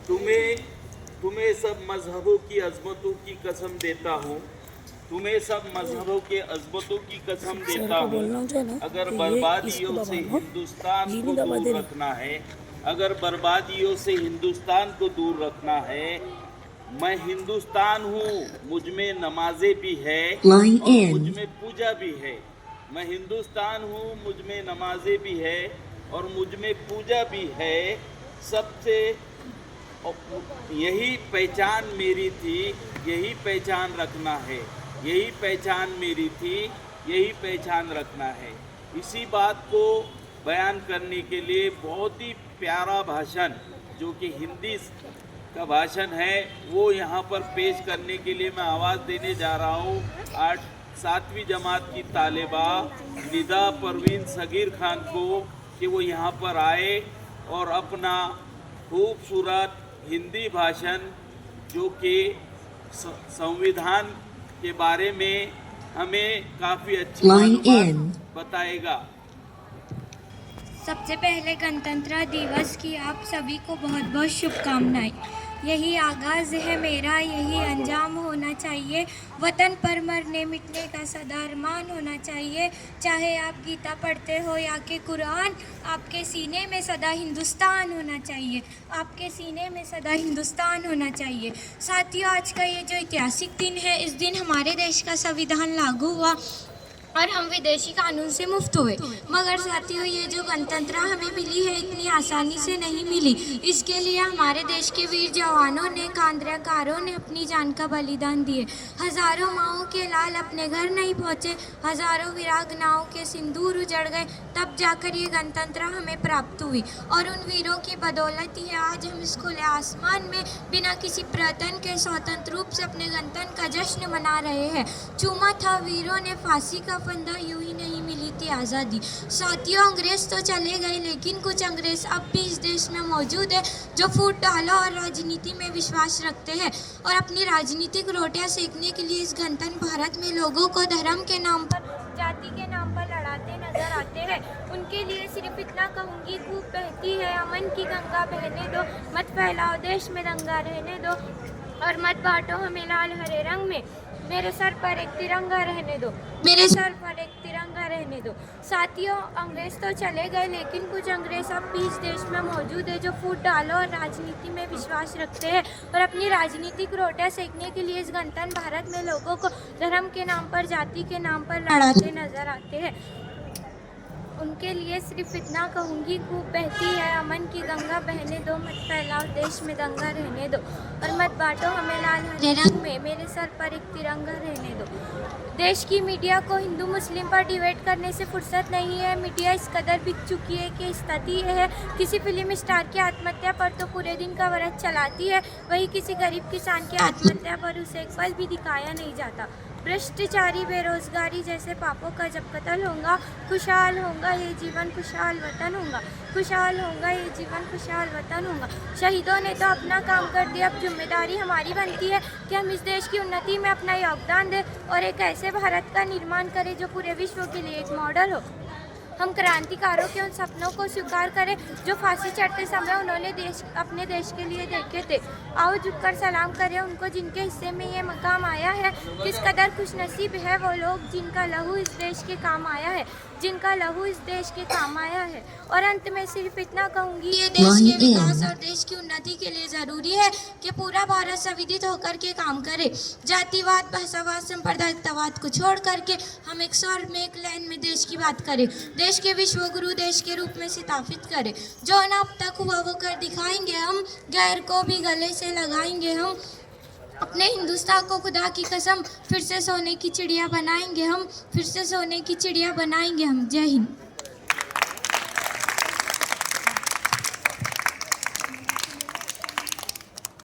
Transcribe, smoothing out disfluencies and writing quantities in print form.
तुम्हें तुम्हें सब मजहबों की अजमतों की कसम देता हूँ, तुम्हें सब मजहबों के अजमतों की कसम देता हूँ। अगर बर्बादियों से हिंदुस्तान को दूर रखना है, अगर बर्बादियों से हिंदुस्तान को दूर रखना है, मैं हिंदुस्तान हूँ, मुझ में नमाजें भी है और मुझ में पूजा भी है। मैं हिंदुस्तान हूँ, मुझ में नमाजें भी है और मुझ में पूजा भी है। सबसे यही पहचान मेरी थी, यही पहचान रखना है, यही पहचान मेरी थी, यही पहचान रखना है। इसी बात को बयान करने के लिए बहुत ही प्यारा भाषण जो कि हिंदी का भाषण है वो यहाँ पर पेश करने के लिए मैं आवाज़ देने जा रहा हूँ। 7वीं जमात की तालिबा निदा परवीन सगीर खान को कि वो यहाँ पर आए और अपना खूबसूरत हिंदी भाषण जो कि संविधान के बारे में हमें काफ़ी अच्छी मालूमात बताएगा। सबसे पहले गणतंत्र दिवस की आप सभी को बहुत बहुत शुभकामनाएं। यही आगाज़ है मेरा, यही अंजाम होना चाहिए। वतन पर मरने मिटने का सदा अरमान होना चाहिए। चाहे आप गीता पढ़ते हो या कि कुरान, आपके सीने में सदा हिंदुस्तान होना चाहिए, आपके सीने में सदा हिंदुस्तान होना चाहिए। साथियों, आज का ये जो ऐतिहासिक दिन है, इस दिन हमारे देश का संविधान लागू हुआ और हम विदेशी कानून से मुक्त हुए। मगर साथियों, ये जो गणतंत्र हमें मिली है इतनी आसानी से नहीं मिली। इसके लिए हमारे देश के वीर जवानों ने, कांद्राकारों ने अपनी जान का बलिदान दिए। हज़ारों माओं के लाल अपने घर नहीं पहुँचे, हज़ारों वीरांगनाओं के सिंदूर उजड़ गए, तब जाकर ये गणतंत्र हमें प्राप्त हुई। और उन वीरों की बदौलत ही आज हम इस खुले आसमान में बिना किसी प्रयत्न के स्वतंत्र रूप से अपने गणतंत्र का जश्न मना रहे हैं। चूमा था वीरों ने फांसी का फंदा, यूं ही नहीं मिली थी आज़ादी। साथियों, अंग्रेज तो चले गए लेकिन कुछ अंग्रेज अब भी इस देश में मौजूद है जो फूट डालो और राजनीति में विश्वास रखते हैं और अपनी राजनीतिक रोटियां सेकने के लिए इस गणतंत्र भारत में लोगों को धर्म के नाम पर, जाति के नाम पर लड़ाते नजर आते हैं। उनके लिए सिर्फ इतना कहूँगी, खूब बहती है अमन की गंगा बहने दो, मत फैलाओ देश में दंगा रहने दो और मत बांटो हमें लाल हरे रंग में। मेरे सर पर एक तिरंगा रहने दो, मेरे सर पर एक तिरंगा रहने दो। साथियों, अंग्रेज तो चले गए लेकिन कुछ अंग्रेज अब भी इस देश में मौजूद है जो फूट डालो और राजनीति में विश्वास रखते हैं और अपनी राजनीतिक रोटियां सेकने के लिए इस गणतंत्र भारत में लोगों को धर्म के नाम पर, जाति के नाम पर लड़ाते नजर आते हैं। उनके लिए सिर्फ इतना कहूँगी, खूब बहती है अमन की गंगा बहने दो, मत फैलाओ देश में दंगा रहने दो और मत बांटो हमें लाल हरे रंग में। मेरे सर पर एक तिरंगा रहने दो। देश की मीडिया को हिंदू मुस्लिम पर डिबेट करने से फुर्सत नहीं है। मीडिया इस कदर बिक चुकी है कि स्थिति है किसी फिल्म स्टार की आत्महत्या पर तो पूरे दिन का व्रत चलाती है, वही किसी गरीब किसान की आत्महत्या पर उसे एक पल भी दिखाया नहीं जाता। भ्रष्टाचारी, बेरोजगारी जैसे पापों का जब कत्ल होगा, खुशहाल होगा ये जीवन, खुशहाल वतन होगा, खुशहाल होगा ये जीवन, खुशहाल वतन होगा। शहीदों ने तो अपना काम कर दिया, अब जिम्मेदारी हमारी बनती है कि हम इस देश की उन्नति में अपना योगदान दें और एक ऐसे भारत का निर्माण करें जो पूरे विश्व के लिए एक मॉडल हो। हम क्रांतिकारों के उन सपनों को स्वीकार करें जो फांसी चढ़ते समय उन्होंने अपने देश के लिए देखे थे। आओ झुककर सलाम करें उनको जिनके हिस्से में ये मकाम आया है। किस कदर खुशनसीब है वो लोग जिनका लहू इस देश के काम आया है, जिनका लहू इस देश के काम आया है। और अंत में सिर्फ इतना कहूँगी, ये देश के विकास और देश की उन्नति के लिए ज़रूरी है कि पूरा भारत संविधित होकर के काम करे। जातिवाद, भाषावाद, सांप्रदायिकतावाद को छोड़ करके हम एक स्वर में, एक लाइन में देश की बात करें, देश के विश्व गुरु देश के रूप में स्थापित करें। जो ना अब तक हुआ वो कर दिखाएंगे हम, गैर को भी गले से लगाएंगे हम। अपने हिंदुस्तान को खुदा की कसम फिर से सोने की चिड़िया बनाएंगे हम, फिर से सोने की चिड़िया बनाएंगे हम। जय हिंद।